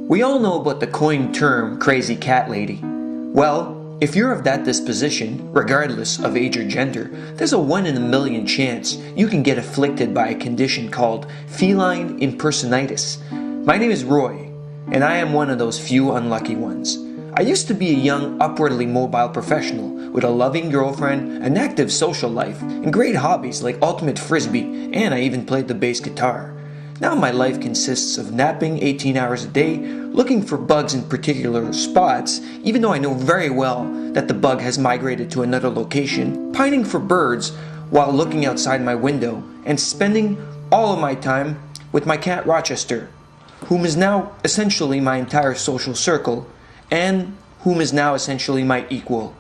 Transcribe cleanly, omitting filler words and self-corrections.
We all know about the coined term crazy cat lady. Well, if you're of that disposition, regardless of age or gender, there's a 1 in a million chance you can get afflicted by a condition called feline impersonitis. My name is Roy, and I am one of those few unlucky ones. I used to be a young, upwardly mobile professional with a loving girlfriend, an active social life, and great hobbies like ultimate frisbee, and I even played the bass guitar. Now my life consists of napping 18 hours a day, looking for bugs in particular spots, even though I know very well that the bug has migrated to another location, pining for birds while looking outside my window, and spending all of my time with my cat Rochester, whom is now essentially my entire social circle, and whom is now essentially my equal.